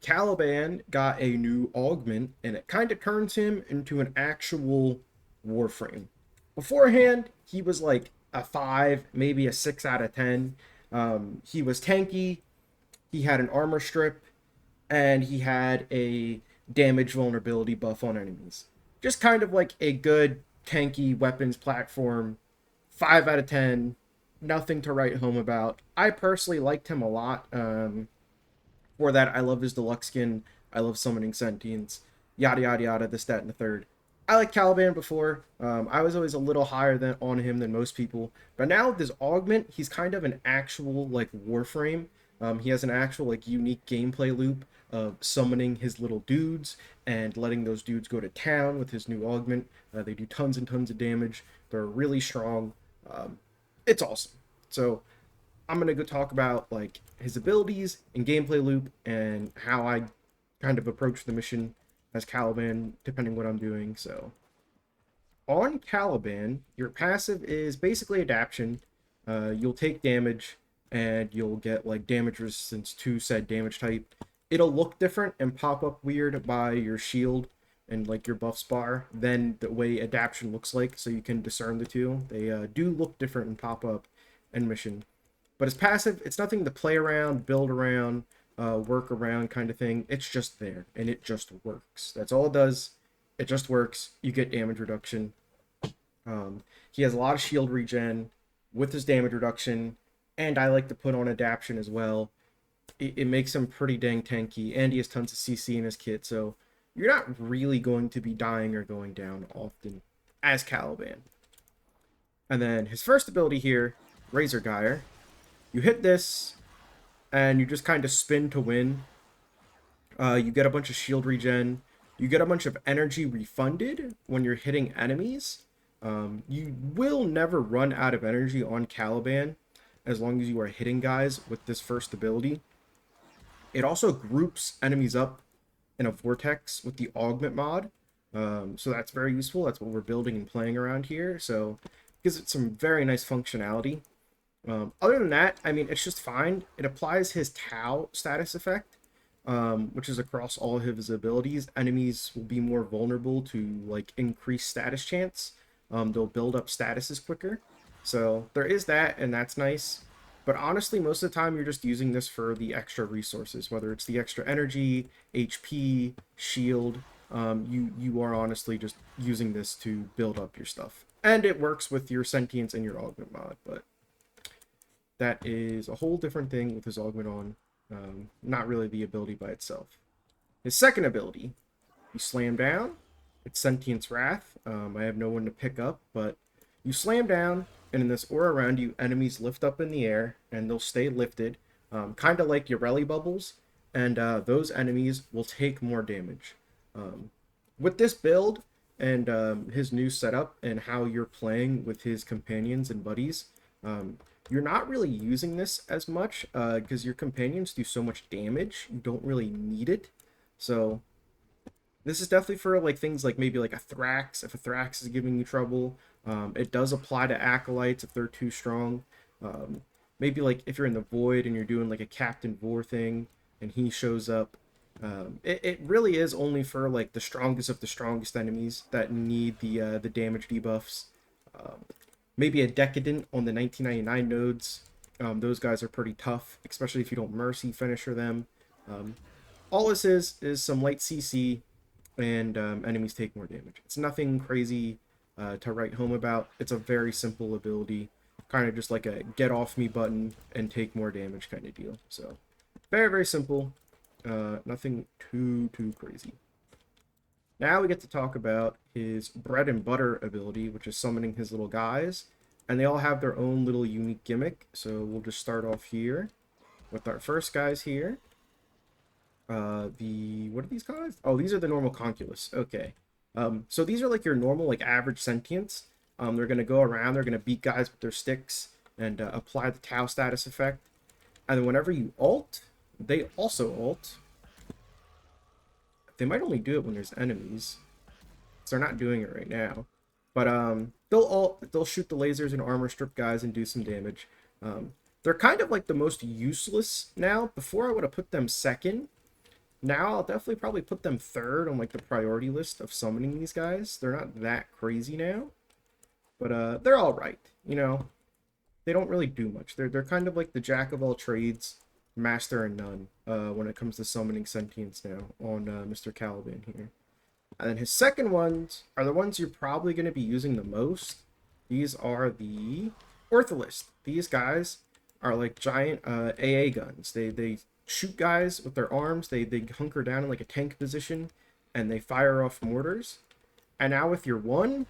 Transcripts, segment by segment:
Caliban got a new augment, and it kind of turns him into an actual warframe. Beforehand, he was like a 5, maybe a 6 out of 10. He was tanky, he had an armor strip, and he had a damage vulnerability buff on enemies. Just kind of like a good tanky weapons platform. 5 out of 10. Nothing to write home about. I personally liked him a lot. For that, I love his deluxe skin. I love summoning sentients. Yada yada yada. This, that, and the third. I like Caliban before. I was always a little higher than on him than most people, but now with this augment, he's kind of an actual like warframe. He has an actual like unique gameplay loop of summoning his little dudes and letting those dudes go to town with his new augment. They do tons and tons of damage. They're really strong. It's awesome. So I'm gonna go talk about like his abilities and gameplay loop and how I kind of approach the mission as Caliban, depending what I'm doing. So on Caliban, your passive is basically adaptation. You'll take damage and you'll get like damage resistance to said damage type. It'll look different and pop up weird by your shield and like your buffs bar than the way adaptation looks like, so you can discern the two. They do look different and pop up in mission. But as passive, it's nothing to play around, build around, work around kind of thing. It's just there, and it just works. That's all it does. It just works. You get damage reduction. He has a lot of shield regen with his damage reduction, and I like to put on adaptation as well. It makes him pretty dang tanky, and he has tons of CC in his kit, so you're not really going to be dying or going down often as Caliban. And then his first ability here, Razor Gyre. You hit this, and you just kind of spin to win. You get a bunch of shield regen. You get a bunch of energy refunded when you're hitting enemies. You will never run out of energy on Caliban as long as you are hitting guys with this first ability. It also groups enemies up in a vortex with the augment mod. So that's very useful. That's what we're building and playing around here. So it gives it some very nice functionality. Other than that, I mean, it's just fine. It applies his Tau status effect, which is across all of his abilities. Enemies will be more vulnerable to like increased status chance. They'll build up statuses quicker. So there is that, and that's nice. But honestly, most of the time you're just using this for the extra resources, whether it's the extra energy, HP, shield. You are honestly just using this to build up your stuff. And it works with your sentience and your augment mod, but that is a whole different thing with his augment on. Not really the ability by itself. His second ability, you slam down. It's Sentience Wrath. I have no one to pick up, but you slam down, and in this aura around you, enemies lift up in the air, and they'll stay lifted, kind of like your rally bubbles, and those enemies will take more damage. With this build and his new setup and how you're playing with his companions and buddies, you're not really using this as much because your companions do so much damage. You don't really need it. So this is definitely for like things like maybe like a Thrax. If a Thrax is giving you trouble, it does apply to Acolytes if they're too strong. Maybe like if you're in the Void and you're doing like a Captain Vor thing and he shows up. It really is only for like the strongest of the strongest enemies that need the damage debuffs. Maybe a Decadent on the 1999 nodes. Those guys are pretty tough, especially if you don't Mercy Finisher them. All this is some light CC, and enemies take more damage. It's nothing crazy to write home about. It's a very simple ability, kind of just like a get off me button and take more damage kind of deal. So very, very simple. Nothing too crazy. Now we get to talk about his bread and butter ability, which is summoning his little guys. And they all have their own little unique gimmick. So we'll just start off here with our first guys here. What are these guys? Oh, these are the normal conculus. Okay. So these are like your normal, like average sentients. They're going to go around, they're going to beat guys with their sticks and apply the Tau status effect. And then whenever you ult, they also ult. They might only do it when there's enemies. So they're not doing it right now. But they'll shoot the lasers and armor strip guys and do some damage. They're kind of like the most useless now. Before I would have put them second. Now I'll definitely probably put them third on like the priority list of summoning these guys. They're not that crazy now, but they're all right. You know, they don't really do much. They're kind of like the jack of all trades, master and none when it comes to summoning sentience now on Mr. Caliban here. And then his second ones are the ones you're probably going to be using the most. These are the Ortholist. These guys are like giant AA guns. They shoot guys with their arms. They hunker down in like a tank position, and they fire off mortars. And now with your one,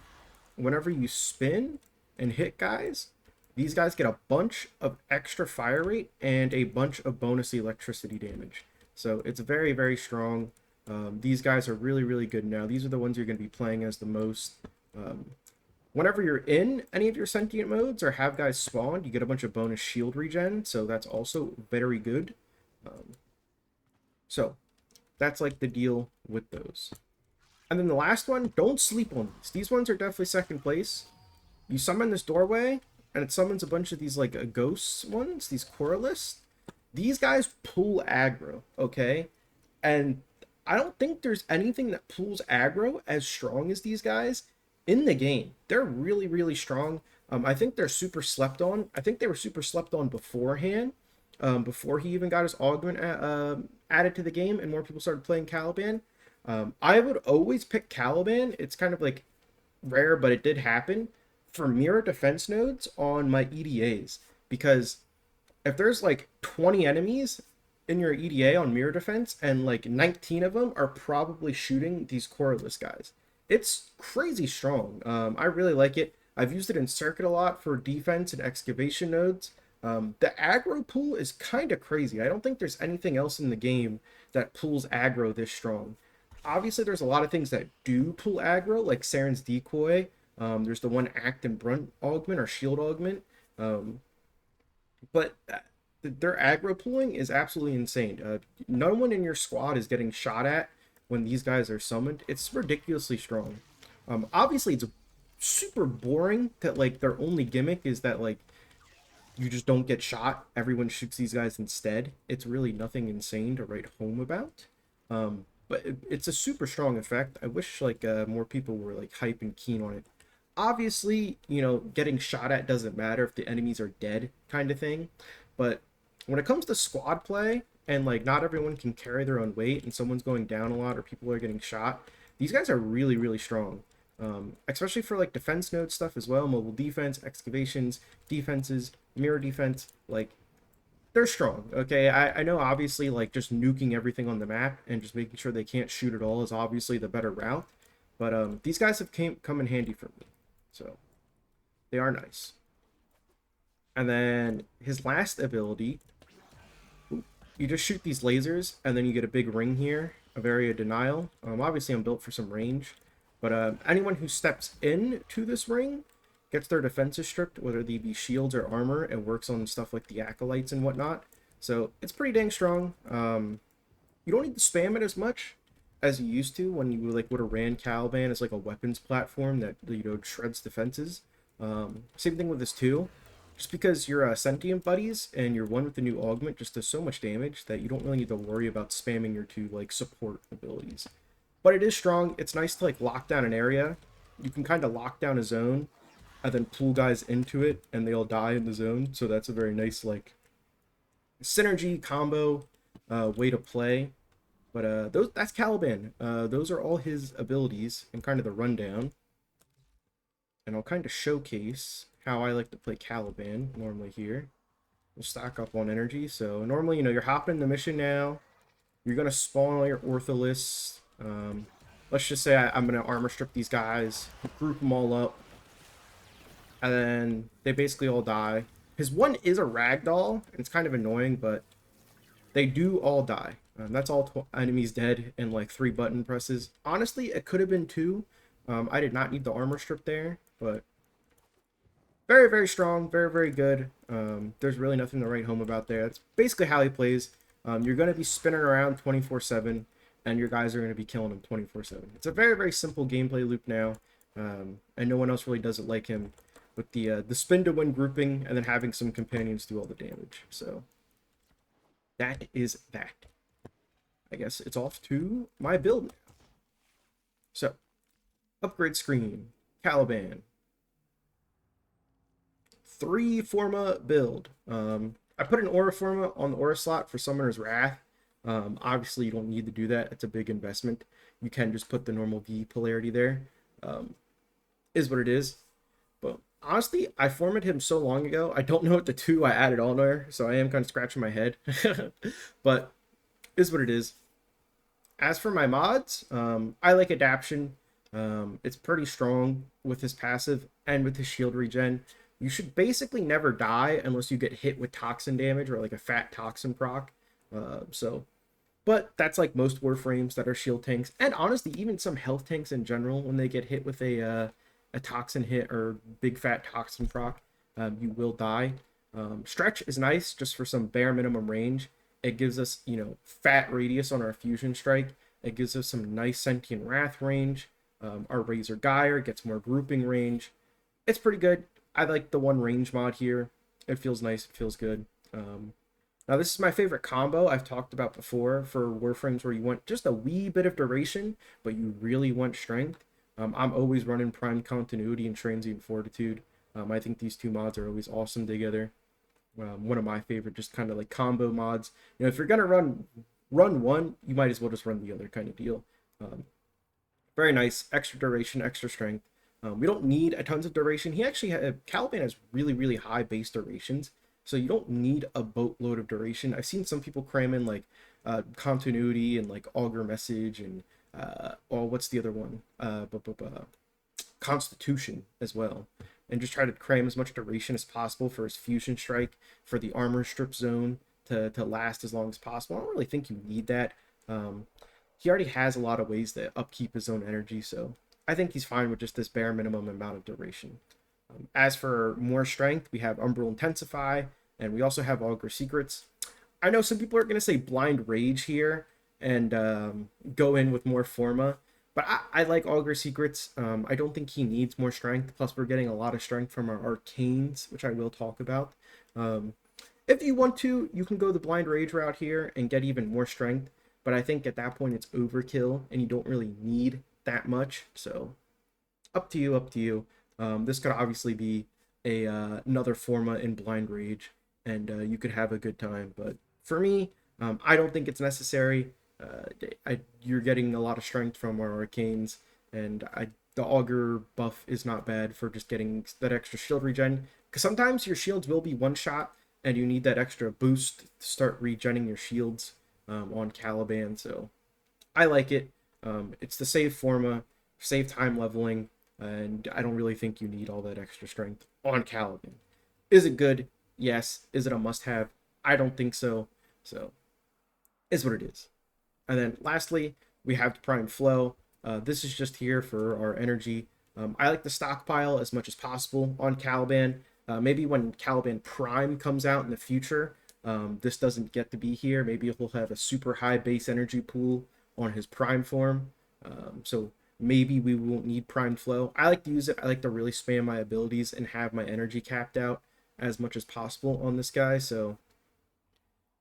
whenever you spin and hit guys, these guys get a bunch of extra fire rate and a bunch of bonus electricity damage. So it's very, very strong. These guys are really, really good now. These are the ones you're going to be playing as the most. Whenever you're in any of your sentient modes or have guys spawned, you get a bunch of bonus shield regen, so that's also very good. So that's like the deal with those. And then the last one, don't sleep on these. These ones are definitely second place. You summon this doorway, and it summons a bunch of these like ghost ones, these Coralists. These guys pull aggro, okay? And I don't think there's anything that pulls aggro as strong as these guys in the game. They're really, really strong. I think they're super slept on. I think they were super slept on beforehand, before he even got his augment added to the game and more people started playing Caliban. I would always pick Caliban. It's kind of like rare, but it did happen for mirror defense nodes on my EDAs, because if there's like 20 enemies in your EDA on mirror defense and like 19 of them are probably shooting these coreless guys, it's crazy strong. I really like it. I've used it in circuit a lot for defense and excavation nodes. The aggro pool is kind of crazy. I don't think there's anything else in the game that pulls aggro this strong. Obviously, there's a lot of things that do pull aggro, like Saren's Decoy. There's the one Act and Brunt augment or shield augment. But their aggro pulling is absolutely insane. No one in your squad is getting shot at when these guys are summoned. It's ridiculously strong. Obviously, it's super boring that like their only gimmick is that like you just don't get shot. Everyone shoots these guys instead. It's really nothing insane to write home about. But it's a super strong effect. I wish like more people were like hype and keen on it. Obviously, you know, getting shot at doesn't matter if the enemies are dead, kind of thing. But when it comes to squad play and like not everyone can carry their own weight and someone's going down a lot or people are getting shot, these guys are really, really strong. Especially for like defense node stuff as well, mobile defense, excavations, defenses, mirror defense, like they're strong. Okay, I know obviously like just nuking everything on the map and just making sure they can't shoot at all is obviously the better route, but these guys have come in handy for me, so they are nice. And then his last ability, you just shoot these lasers and then you get a big ring here of area denial. Obviously I'm built for some range, but anyone who steps into this ring gets their defenses stripped, whether they be shields or armor, and works on stuff like the acolytes and whatnot. So it's pretty dang strong. You don't need to spam it as much as you used to when you like would have ran Caliban as like a weapons platform that, you know, shreds defenses. Same thing with this too. Just because you're sentient buddies and you're one with the new augment just does so much damage that you don't really need to worry about spamming your two like support abilities. But it is strong. It's nice to like lock down an area. You can kind of lock down a zone and then pull guys into it and they'll die in the zone. So that's a very nice like synergy combo way to play. But that's Caliban. Those are all his abilities and kind of the rundown. And I'll kind of showcase how I like to play Caliban normally here. We'll stack up on energy. So normally, you know, you're hopping in the mission now. You're going to spawn all your ortholists. Let's just say I'm going to armor strip these guys, group them all up, and then they basically all die. His one is a ragdoll, and it's kind of annoying, but they do all die. That's all enemies dead in like 3 button presses. Honestly, it could have been 2. I did not need the armor strip there, but very, very strong, very, very good. There's really nothing to write home about there. That's basically how he plays. You're going to be spinning around 24/7, and your guys are going to be killing him 24/7. It's a very, very simple gameplay loop now, and no one else really does it like him, with the spin to win grouping and then having some companions do all the damage. So that is that. I guess it's off to my build now. So, upgrade screen, Caliban, 3 Forma build. I put an Aura Forma on the Aura slot for Summoner's Wrath. Obviously, you don't need to do that. It's a big investment. You can just put the normal V polarity there. Um, is what it is. But honestly, I formatted him so long ago, I don't know what the 2 I added on there, so I am kind of scratching my head. But is what it is. As for my mods, I like Adaption. It's pretty strong with his passive and with his shield regen. You should basically never die unless you get hit with toxin damage or like a fat toxin proc. But that's like most warframes that are shield tanks, and honestly, even some health tanks in general, when they get hit with a toxin hit or big fat toxin proc, you will die. Stretch is nice just for some bare minimum range. It gives us, fat radius on our fusion strike. It gives us some nice sentient wrath range. Our Razor Gyre gets more grouping range. It's pretty good. I like the 1 range mod here. It feels nice. It feels good. Now, this is my favorite combo I've talked about before for warframes where you want just a wee bit of duration, but you really want strength. I'm always running Prime Continuity and Transient Fortitude. I think these 2 mods are always awesome together. One of my favorite just kind of like combo mods. If you're gonna run one, you might as well just run the other kind of deal. Very nice, extra duration, extra strength. We don't need a tons of duration. He actually Caliban has really high base durations, so you don't need a boatload of duration. I've seen some people cram in like continuity and like augur message and what's the other one? Constitution as well, and just try to cram as much duration as possible for his fusion strike, for the armor strip zone to last as long as possible. I don't really think you need that. He already has a lot of ways to upkeep his own energy, so I think he's fine with just this bare minimum amount of duration. As for more strength, we have Umbral Intensify, and we also have Augur Secrets. I know some people are going to say Blind Rage here and go in with more Forma, but I like Augur Secrets. I don't think he needs more strength, plus we're getting a lot of strength from our Arcanes, which I will talk about. If you want to, you can go the Blind Rage route here and get even more strength, but I think at that point it's overkill, and you don't really need that much, so up to you. This could obviously be another Forma in Blind Rage, and you could have a good time, but for me, I don't think it's necessary. You're getting a lot of strength from our Arcanes, and the Augur buff is not bad for just getting that extra shield regen, because sometimes your shields will be one shot and you need that extra boost to start regenning your shields on Caliban, so I like it. It's the save Forma, save time leveling, and I don't really think you need all that extra strength on Caliban. Is it good? Yes. Is it a must-have? I don't think so. So, is what it is. And then lastly, we have the Prime Flow. This is just here for our energy. I like to stockpile as much as possible on Caliban. Maybe when Caliban Prime comes out in the future, this doesn't get to be here. Maybe he'll have a super high base energy pool on his Prime form. So maybe we won't need Prime Flow. I like to use it. I like to really spam my abilities and have my energy capped out as much as possible on this guy. So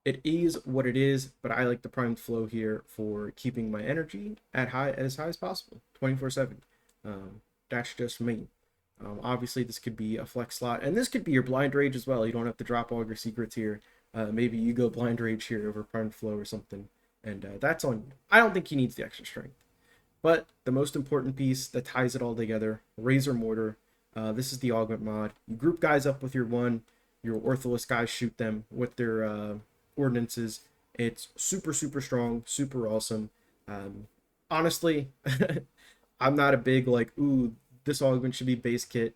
it is what it is, but I like the Prime Flow here for keeping my energy as high as possible, 24/7. That's just me. Obviously, this could be a flex slot, and this could be your Blind Rage as well. You don't have to drop all your secrets here. Maybe you go Blind Rage here over Prime Flow or something, and that's on you. I don't think he needs the extra strength. But the most important piece that ties it all together, Razor Mortar. This is the augment mod. You group guys up with your Ortholis guys shoot them with their ordinances. It's super strong, super awesome. Honestly, I'm not a big like, ooh, this augment should be base kit.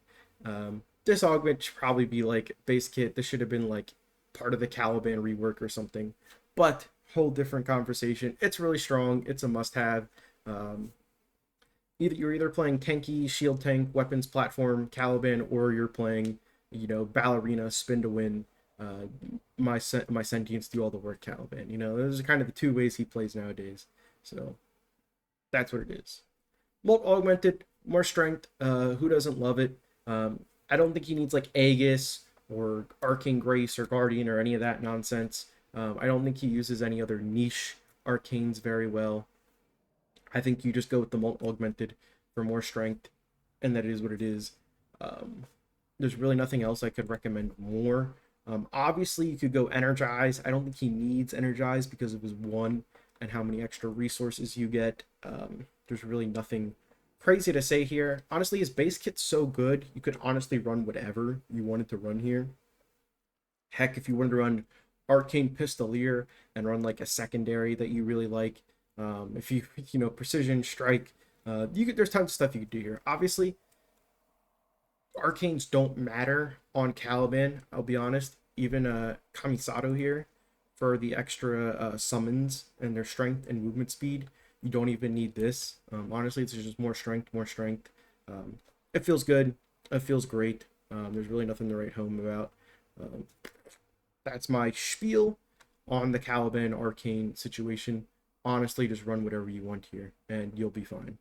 This augment should probably be like base kit. This should have been like part of the Caliban rework or something. But whole different conversation. It's really strong. It's a must-have. You're either playing tanky, shield tank, weapons platform, Caliban, or you're playing, ballerina, spin to win, my sentience do all the work Caliban. Those are kind of the 2 ways he plays nowadays. So that's what it is. Molt augmented, more strength. Who doesn't love it? I don't think he needs like Aegis or Arcane Grace or Guardian or any of that nonsense. I don't think he uses any other niche arcanes very well. I think you just go with the augmented for more strength, and that is what it is. Um, there's really nothing else I could recommend more. Obviously, you could go energize. I don't think he needs energize because of his one and how many extra resources you get. There's really nothing crazy to say here. Honestly, his base kit's so good, you could honestly run whatever you wanted to run here. Heck, if you wanted to run Arcane Pistolier and run like a secondary that you really like, if you Precision Strike, you could. There's tons of stuff you could do here. Obviously, arcanes don't matter on Caliban. I'll be honest. Even Kamisato here for the extra summons and their strength and movement speed. You don't even need this. Honestly, it's just more strength, more strength. It feels good. It feels great. There's really nothing to write home about. Um, that's my spiel on the Caliban arcane situation. Honestly, just run whatever you want here, and you'll be fine.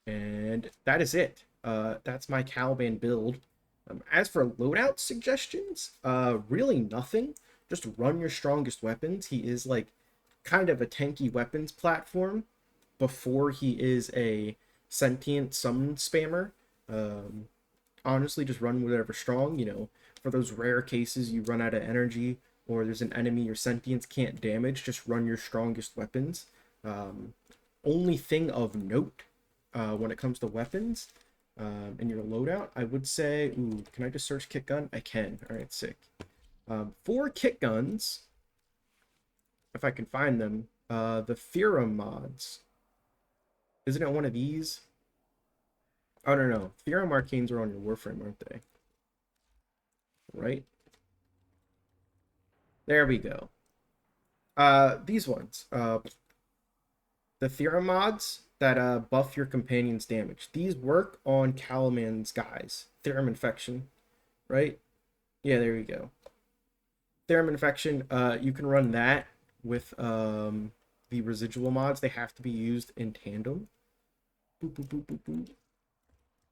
And that is it. That's my Caliban build. As for loadout suggestions, really nothing. Just run your strongest weapons. He is like kind of a tanky weapons platform before he is a sentient summon spammer. Honestly, just run whatever strong. For those rare cases you run out of energy or there's an enemy your sentience can't damage, just run your strongest weapons. Only thing of note when it comes to weapons in your loadout, I would say, ooh, can I just search kit gun? I can. All right, sick. For kit guns, if I can find them, the Theorem mods. Isn't it one of these? I don't know. Theorem arcanes are on your warframe, aren't they? Right? There we go. These ones. The Theorem mods that buff your companion's damage. These work on Caliban's guys. Theorem Infection, right? Yeah, there you go. Theorem Infection, you can run that with the residual mods. They have to be used in tandem. Boop, boop, boop, boop, boop.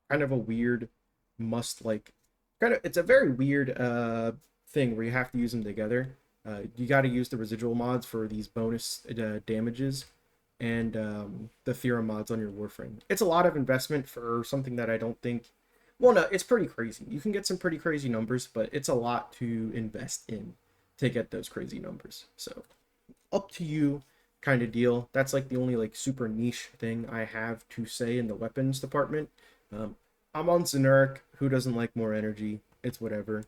Kind of a weird it's a very weird thing where you have to use them together. You got to use the residual mods for these bonus damages and the Theorem mods on your warframe. It's a lot of investment for something that I don't think. Well, no, it's pretty crazy. You can get some pretty crazy numbers, but it's a lot to invest in to get those crazy numbers. So up to you kind of deal. That's like the only like super niche thing I have to say in the weapons department. I'm on Zenurk. Who doesn't like more energy? It's whatever.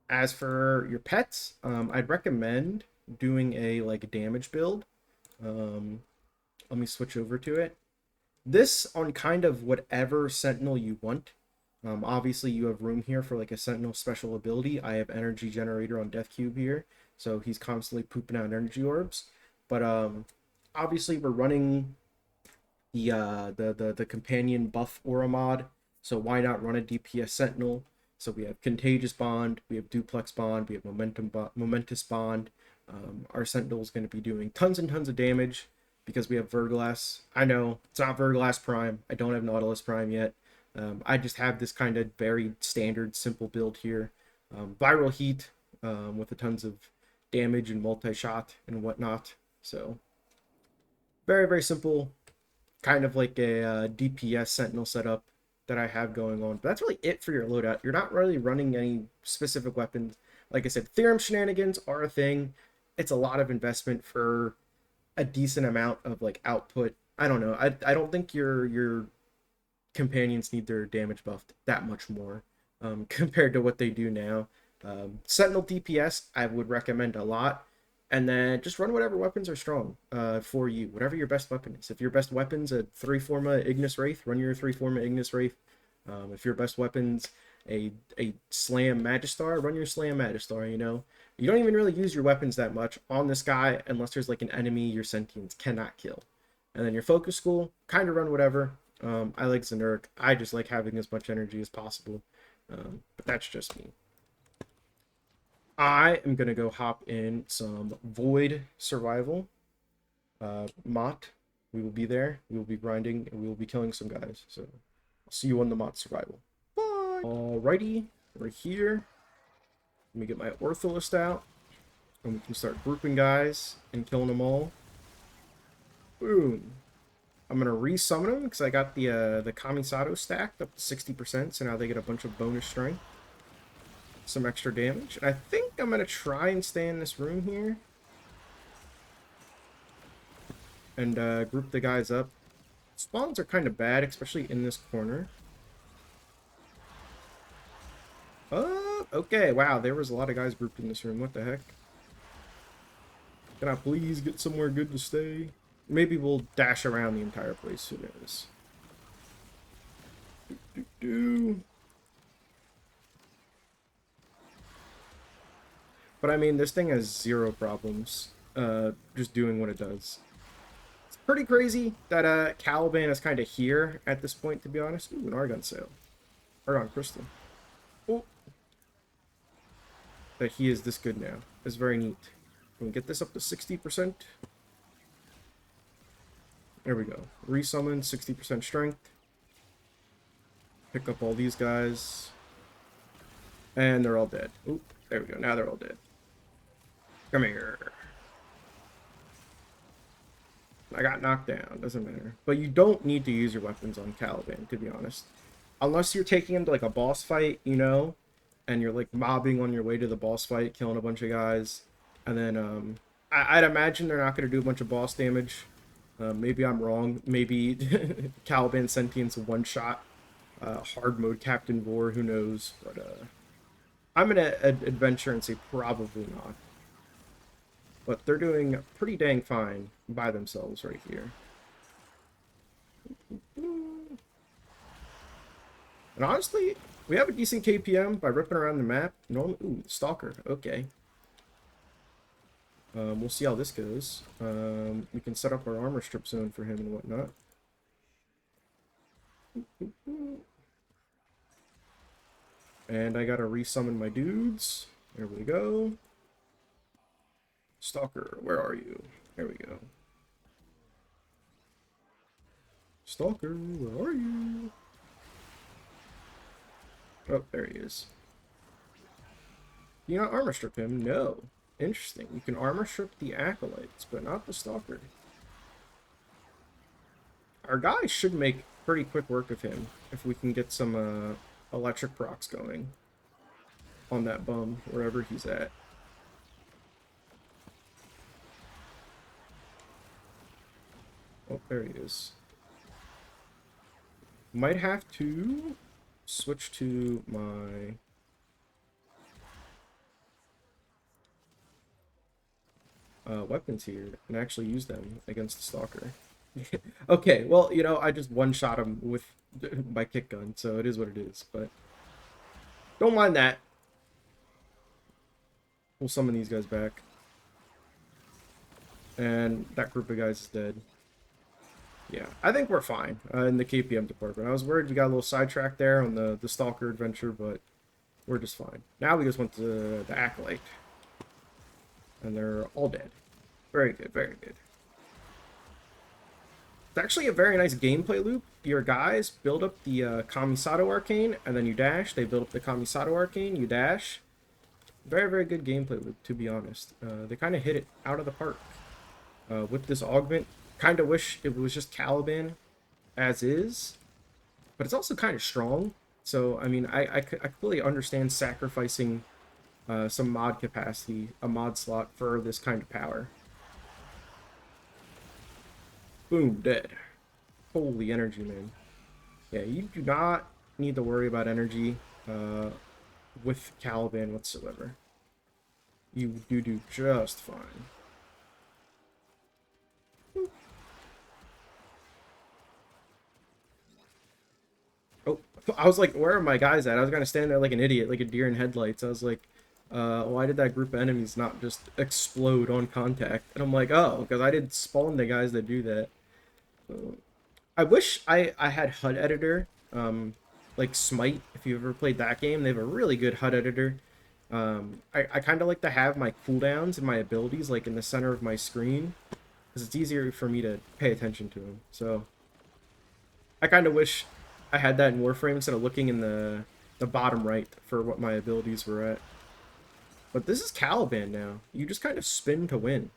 As for your pets, I'd recommend doing a like damage build. Let me switch over to it. This on kind of whatever sentinel you want. Obviously, you have room here for like a sentinel special ability. I have energy generator on Death Cube here, so he's constantly pooping out energy orbs. But obviously, we're running the companion buff aura mod, so why not run a DPS sentinel? So we have contagious bond, we have duplex bond, we have momentous bond. Our sentinel is going to be doing tons and tons of damage because we have Verglass. I know it's not Verglass Prime. I don't have Nautilus Prime yet. I just have this kind of very standard, simple build here. Viral Heat with a tons of damage and multi-shot and whatnot. So very, very simple, kind of like a DPS Sentinel setup that I have going on. But that's really it for your loadout. You're not really running any specific weapons. Like I said, Theorem shenanigans are a thing. It's a lot of investment for a decent amount of like output. I don't know. I don't think your companions need their damage buffed that much more compared to what they do now. Sentinel DPS I would recommend a lot, and then just run whatever weapons are strong for you, whatever your best weapon is. If your best weapon's a 3 Forma Ignis Wraith, run your 3 Forma Ignis Wraith. If your best weapon's a Slam Magistar, run your Slam Magistar. You don't even really use your weapons that much on this guy unless there's like an enemy your sentience cannot kill. And then your focus school, kind of run whatever. I like Zenurk. I just like having as much energy as possible. But that's just me. I am going to go hop in some Void Survival. Mott, we will be there. We will be grinding, and we will be killing some guys. So I'll see you on the Mott Survival. Bye! Alrighty, we're here. Let me get my Ortholist out. And we can start grouping guys and killing them all. Boom. I'm gonna resummon them because I got the Kamisato stacked up to 60%, so now they get a bunch of bonus strength. Some extra damage. And I think I'm gonna try and stay in this room here. And group the guys up. Spawns are kind of bad, especially in this corner. Okay, wow, there was a lot of guys grouped in this room. What the heck? Can I please get somewhere good to stay? Maybe we'll dash around the entire place. Who knows? But I mean, this thing has zero problems just doing what it does. It's pretty crazy that Caliban is kind of here at this point, to be honest. Ooh, an Argon sail. Argon crystal. Oh. That he is this good now. It's very neat. Can we get this up to 60%? There we go. Resummon, 60% strength. Pick up all these guys. And they're all dead. Oop, there we go. Now they're all dead. Come here. I got knocked down. Doesn't matter. But you don't need to use your weapons on Caliban, to be honest. Unless you're taking him to like a boss fight, you know, and you're like mobbing on your way to the boss fight, killing a bunch of guys. And then I'd imagine they're not going to do a bunch of boss damage. Maybe I'm wrong. Maybe Caliban Sentience one-shot. Hard mode Captain Vor, who knows. But I'm going to adventure and say probably not. But they're doing pretty dang fine by themselves right here. And honestly, we have a decent KPM by ripping around the map. Normally, ooh, Stalker. Okay. We'll see how this goes. We can set up our armor strip zone for him and whatnot. And I gotta resummon my dudes. There we go. Stalker, where are you? There we go. Stalker, where are you? Oh, there he is. You not armor strip him? No. Interesting. You can armor strip the acolytes, but not the Stalker. Our guy should make pretty quick work of him if we can get some electric procs going on that bum, wherever he's at. Oh, there he is. Might have to switch to my weapons here and actually use them against the Stalker. Okay, well, you know, I just one-shot him with my kick gun, so it is what it is, but don't mind that. We'll summon these guys back. And that group of guys is dead. Yeah, I think we're fine in the KPM department. I was worried we got a little sidetracked there on the Stalker adventure, but we're just fine. Now we just went to the Acolyte. And they're all dead. Very good, very good. It's actually a very nice gameplay loop. Your guys build up the Kamisato Arcane, and then you dash. They build up the Kamisato Arcane, you dash. Very, very good gameplay loop, to be honest. They kind of hit it out of the park with this augment. Kind of wish it was just Caliban as is, but it's also kind of strong. So, I mean, I completely understand sacrificing some mod capacity, a mod slot for this kind of power. Boom, dead. Holy energy, man. Yeah, you do not need to worry about energy with Caliban whatsoever. You do just fine. Oh, I was like, where are my guys at? I was gonna stand there like an idiot, like a deer in headlights. I was like, why did that group of enemies not just explode on contact? And I'm like, oh, because I didn't spawn the guys that do that. I wish I had HUD editor, like Smite. If you ever played that game, they have a really good HUD editor. I kind of like to have my cooldowns and my abilities like in the center of my screen, because it's easier for me to pay attention to them. So I kind of wish I had that in Warframe instead of looking in the bottom right for what my abilities were at. But this is Caliban now. You just kind of spin to win.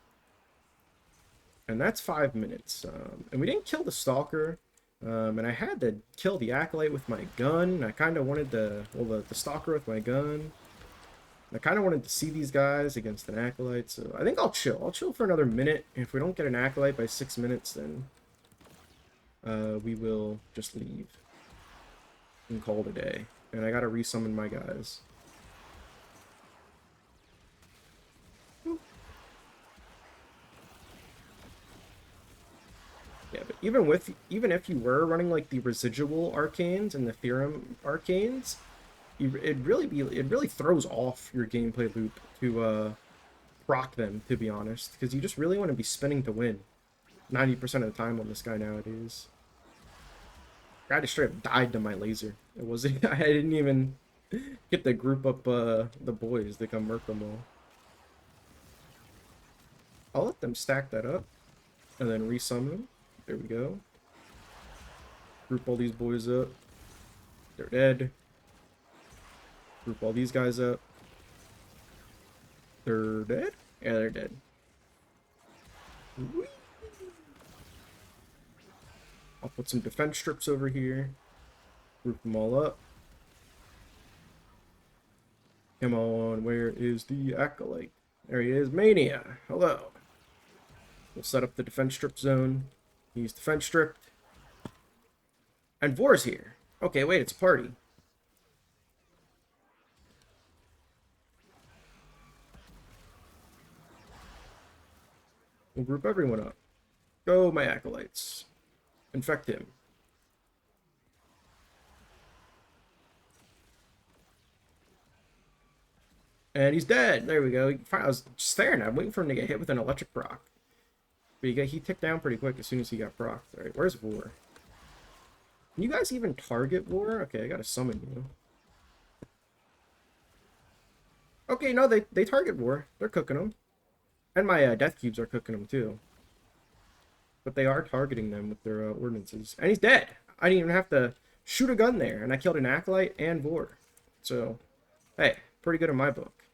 And that's 5 minutes. And we didn't kill the Stalker. And I had to kill the Acolyte with my gun. I kind of wanted the Stalker with my gun. I kind of wanted to see these guys against an Acolyte, so I think I'll chill. I'll chill for another minute. If we don't get an Acolyte by 6 minutes, then we will just leave and call it a day. And I gotta resummon my guys. Yeah, but even if you were running like the residual arcanes and the theorem arcanes, it really throws off your gameplay loop to proc them, to be honest, because you just really want to be spinning to win 90% of the time on this guy nowadays. I just straight up died to my laser. It wasn't I didn't even get to group up the boys to come murk them all. I'll let them stack that up and then resummon them. There we go. Group all these boys up. They're dead. Group all these guys up. They're dead? Yeah, they're dead. Whee! I'll put some defense strips over here. Group them all up. Come on, where is the Acolyte? There he is. Mania! Hello. We'll set up the defense strip zone. He's defense stripped. And Vor's here. Okay, wait, it's a party. We'll group everyone up. Go, my Acolytes. Infect him. And he's dead. There we go. I was staring at him, waiting for him to get hit with an electric proc. But he ticked down pretty quick as soon as he got procced. Alright, where's Vor? Can you guys even target Vor? Okay, I gotta summon you. Okay, no, they target Vor. They're cooking them. And my death cubes are cooking them too. But they are targeting them with their ordinances. And he's dead. I didn't even have to shoot a gun there. And I killed an Acolyte and Vor. So, hey, pretty good in my book.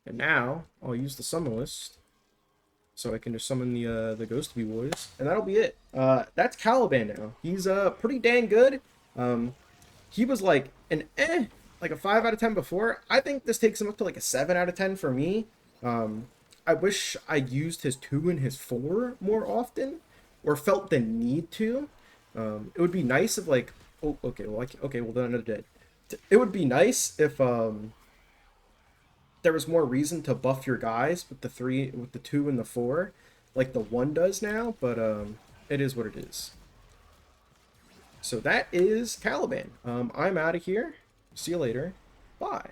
And now, I'll use the summon list. So I can just summon the Ghost Bee boys. And that'll be it. That's Caliban now. He's pretty dang good. He was like an like a 5 out of 10 before. I think this takes him up to like a 7 out of 10 for me. I wish I used his 2 and his 4 more often, or felt the need to. It would be nice if like, oh, okay, well, then another dead. It would be nice if there was more reason to buff your guys with the 2 and the 4, like the 1 does now. But it is what it is. So that is Caliban. I'm out of here. See you later. Bye.